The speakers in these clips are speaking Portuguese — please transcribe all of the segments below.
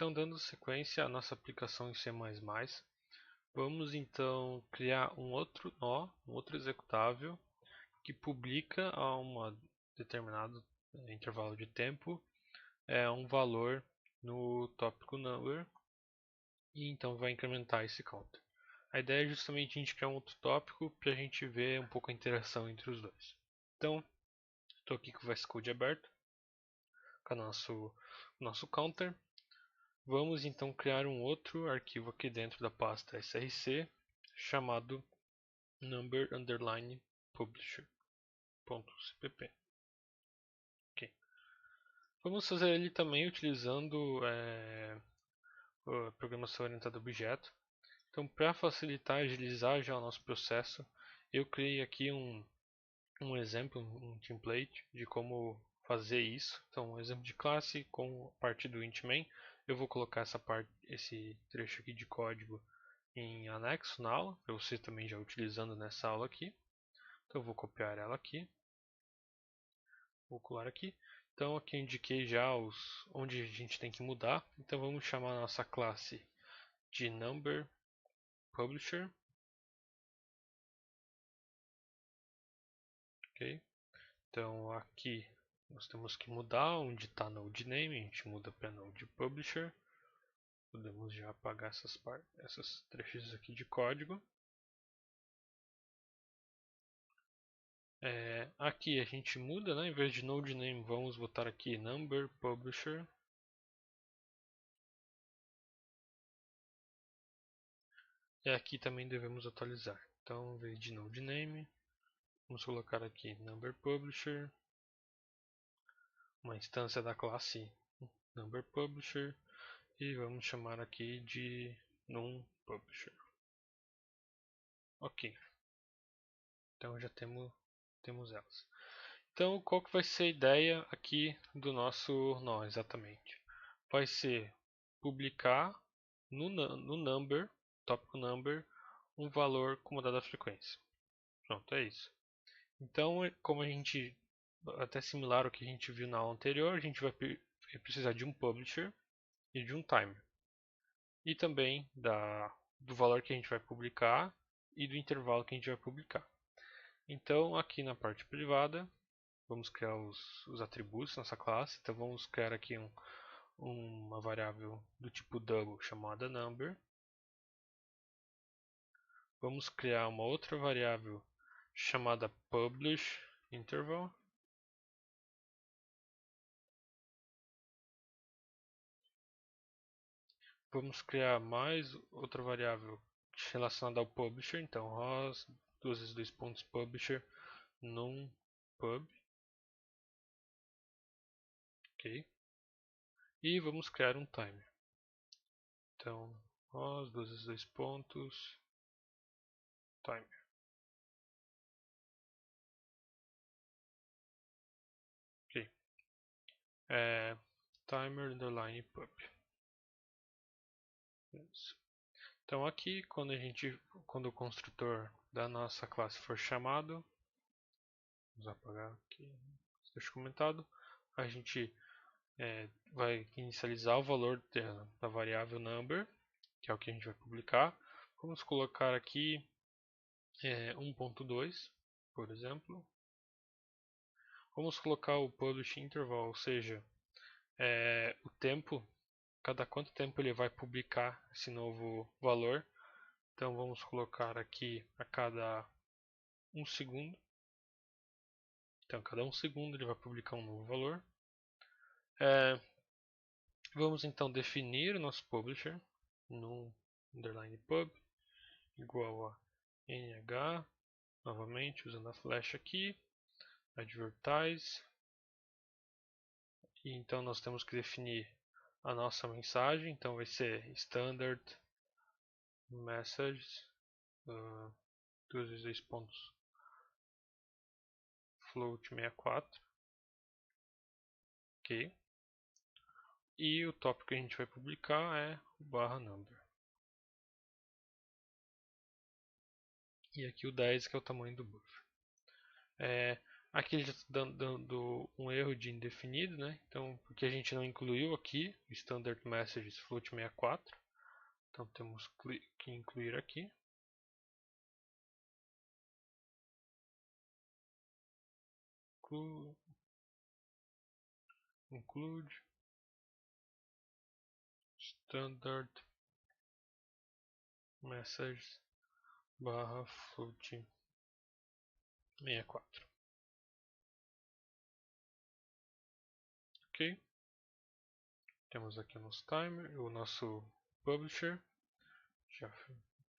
Então, dando sequência à nossa aplicação em C++, vamos então criar um outro nó, um outro executável que publica a um determinado intervalo de tempo um valor no tópico number e então vai incrementar esse counter. A ideia é justamente a gente criar um outro tópico para a gente ver um pouco a interação entre os dois. Então, estou aqui com o VS Code aberto, com o nosso counter. Vamos então criar um outro arquivo aqui dentro da pasta src chamado number_publisher.cpp. Okay. Vamos fazer ele também utilizando a programação orientada a objeto. Então, para facilitar e agilizar já o nosso processo, eu criei aqui um exemplo, um template de como fazer isso. Então, um exemplo de classe com a parte do int main. Eu vou colocar esse trecho aqui de código em anexo na aula, para você também já utilizando nessa aula aqui. Então, eu vou copiar ela aqui, vou colar aqui. Então, aqui eu indiquei já onde a gente tem que mudar. Então, vamos chamar a nossa classe de number_publisher. Ok? Então, aqui nós temos que mudar onde está node name, a gente muda para node publisher. Podemos já apagar essas trechos aqui de código. Aqui a gente muda, né? Em vez de node name, vamos botar aqui number publisher. E aqui também devemos atualizar. Então, em vez de node name, vamos colocar aqui number publisher, uma instância da classe number publisher, e vamos chamar aqui de num publisher. Ok. Então já temos elas. Então, qual que vai ser a ideia aqui do nosso nó exatamente? Vai ser publicar no number, tópico number, um valor como dada frequência. Pronto, é isso. Então, como a gente, até similar ao que a gente viu na aula anterior, a gente vai precisar de um publisher e de um timer. E também do valor que a gente vai publicar e do intervalo que a gente vai publicar. Então, aqui na parte privada, vamos criar os atributos nessa classe. Então, vamos criar aqui uma variável do tipo double chamada number. Vamos criar uma outra variável chamada publishInterval. Vamos criar mais outra variável relacionada ao publisher. Então, ROS, duas vezes dois pontos, publisher, num pub. Ok. E vamos criar um timer. Então, ROS, duas vezes dois pontos, timer. Ok. Timer underline pub. Isso. Então aqui, quando o construtor da nossa classe for chamado, vamos apagar aqui, deixa comentado, a gente vai inicializar o valor da variável number, que é o que a gente vai publicar. Vamos colocar aqui 1.2, por exemplo. Vamos colocar o publish interval, ou seja, o tempo, cada quanto tempo ele vai publicar esse novo valor. Então vamos colocar aqui a cada 1 segundo. Então, a cada 1 segundo ele vai publicar um novo valor. Vamos então definir o nosso publisher no underline pub igual a nh, novamente usando a flecha aqui, advertise. E então nós temos que definir a nossa mensagem. Então vai ser standard message, duas vezes dois pontos, float 64. Ok. E o tópico que a gente vai publicar é o barra number. E aqui o 10 que é o tamanho do buffer. Aqui ele já está dando um erro de indefinido, né? Então, porque a gente não incluiu aqui o standard messages float 64. Então temos que incluir aqui. Include standard messages barra float 64. Ok. Temos aqui o nosso timer, o nosso publisher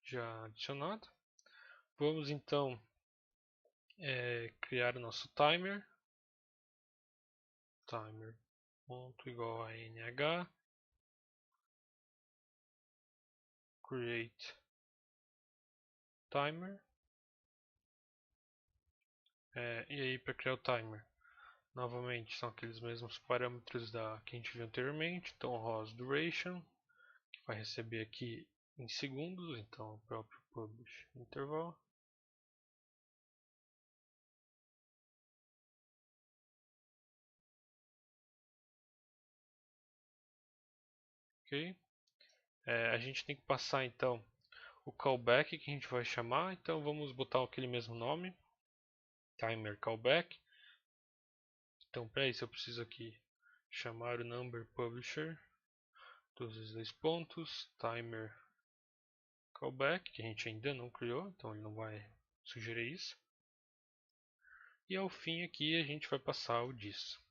já adicionado. Vamos então criar o nosso timer. Timer ponto igual a nh create timer. E aí para criar o timer, novamente são aqueles mesmos parâmetros que a gente viu anteriormente. Então ROS duration, que vai receber aqui em segundos, então o próprio publish interval. Ok. A gente tem que passar então o callback que a gente vai chamar, então vamos botar aquele mesmo nome, timer callback. Então para isso eu preciso aqui chamar o number publisher, dois pontos, timer callback, que a gente ainda não criou, então ele não vai sugerir isso. E ao fim aqui a gente vai passar o disso.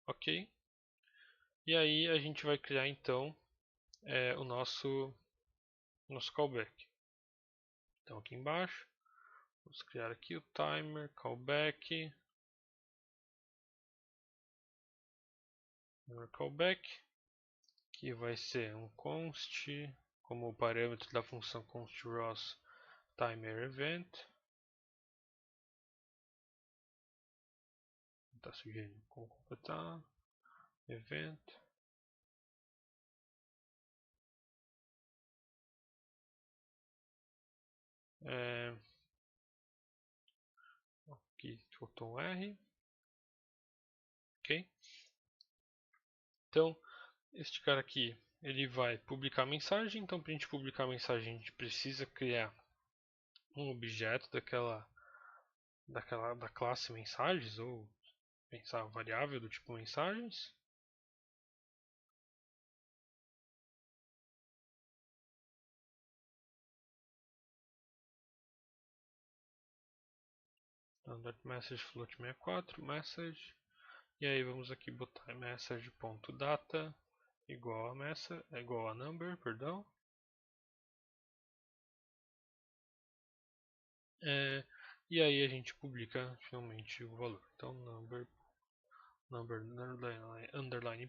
Ok? E aí a gente vai criar então o nosso callback. Então aqui embaixo, vamos criar aqui o timer callback. Callback, que vai ser um const como parâmetro da função const_rows timer event. Está sugerindo como completar event. Aqui faltou um R. Ok? Então, este cara aqui, ele vai publicar a mensagem. Então, para a gente publicar a mensagem, a gente precisa criar um objeto da classe mensagens, ou pensar variável do tipo mensagens. Standard message float 64 message. E aí vamos aqui botar message.data igual a number, perdão. E aí a gente publica finalmente o valor. Então number underline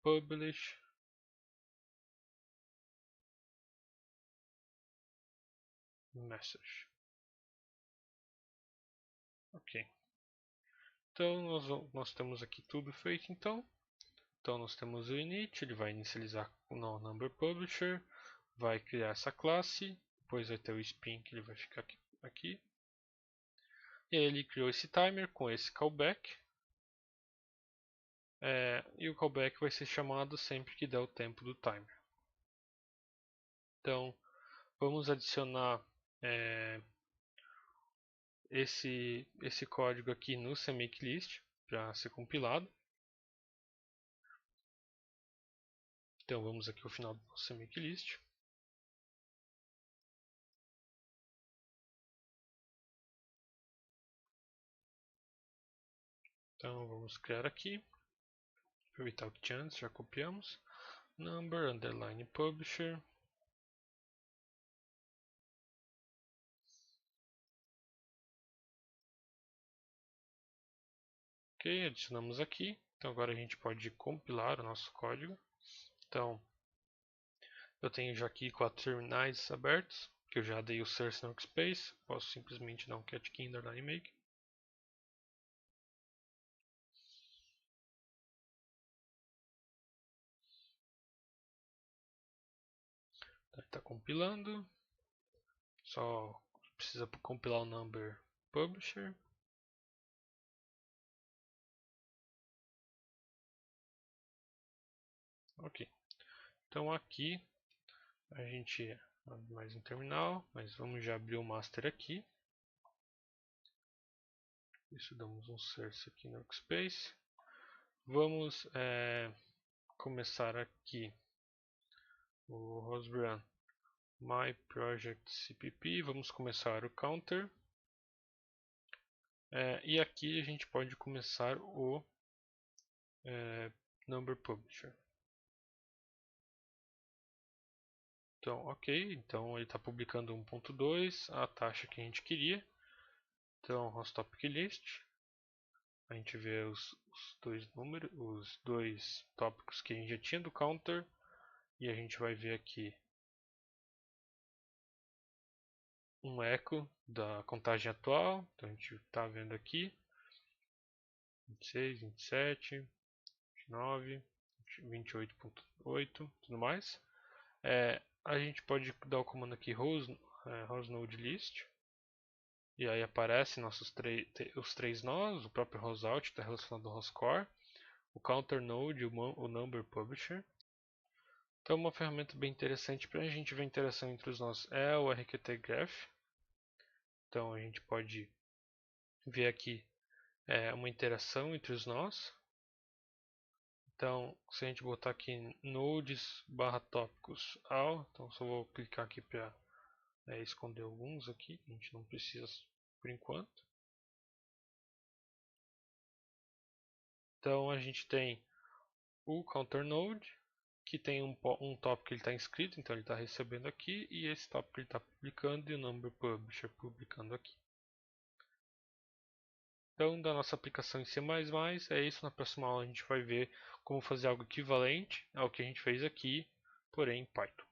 publish message. Ok. Então nós temos aqui tudo feito então. Então nós temos o init, ele vai inicializar o number publisher, vai criar essa classe, depois vai ter o spin que ele vai ficar aqui. E aí ele criou esse timer com esse callback. E o callback vai ser chamado sempre que der o tempo do timer. Então vamos adicionar esse código aqui no CMakeList para ser compilado. Então vamos aqui ao final do nosso CMakeList. Então vamos criar aqui, aproveitar o que tinha antes, já copiamos, number underline publisher. Ok, adicionamos aqui. Então agora a gente pode compilar o nosso código. Então eu tenho já aqui 4 terminais abertos, que eu já dei o source no workspace. Posso simplesmente dar um cat key underline make. Está compilando. Só precisa compilar o number publisher. Ok. Então aqui a gente abre mais um terminal, mas vamos já abrir o master aqui. Isso, damos um search aqui no workspace. Vamos começar aqui o Rosbrun My Project CPP. Vamos começar o counter. E aqui a gente pode começar o number publisher. Então, ok, então ele está publicando 1.2, a taxa que a gente queria. Então, host topic list. A gente vê os dois números, os dois tópicos que a gente já tinha do counter. E a gente vai ver aqui um eco da contagem atual. Então a gente está vendo aqui 26, 27, 29, 28.8, tudo mais. A gente pode dar o comando aqui rows node list. E aí aparece os três nós, o próprio rows-out está relacionado ao rows-core, o counter node e o number publisher. Então uma ferramenta bem interessante para a gente ver a interação entre os nós é o RQT Graph. Então a gente pode ver aqui uma interação entre os nós. Então se a gente botar aqui nodes barra tópicos all, então só vou clicar aqui para esconder alguns aqui, a gente não precisa por enquanto. Então a gente tem o counter node, que tem um tópico que ele está inscrito, então ele está recebendo aqui, e esse tópico ele está publicando e o number publisher publicando aqui. Então, da nossa aplicação em C++, é isso. Na próxima aula a gente vai ver como fazer algo equivalente ao que a gente fez aqui, porém em Python.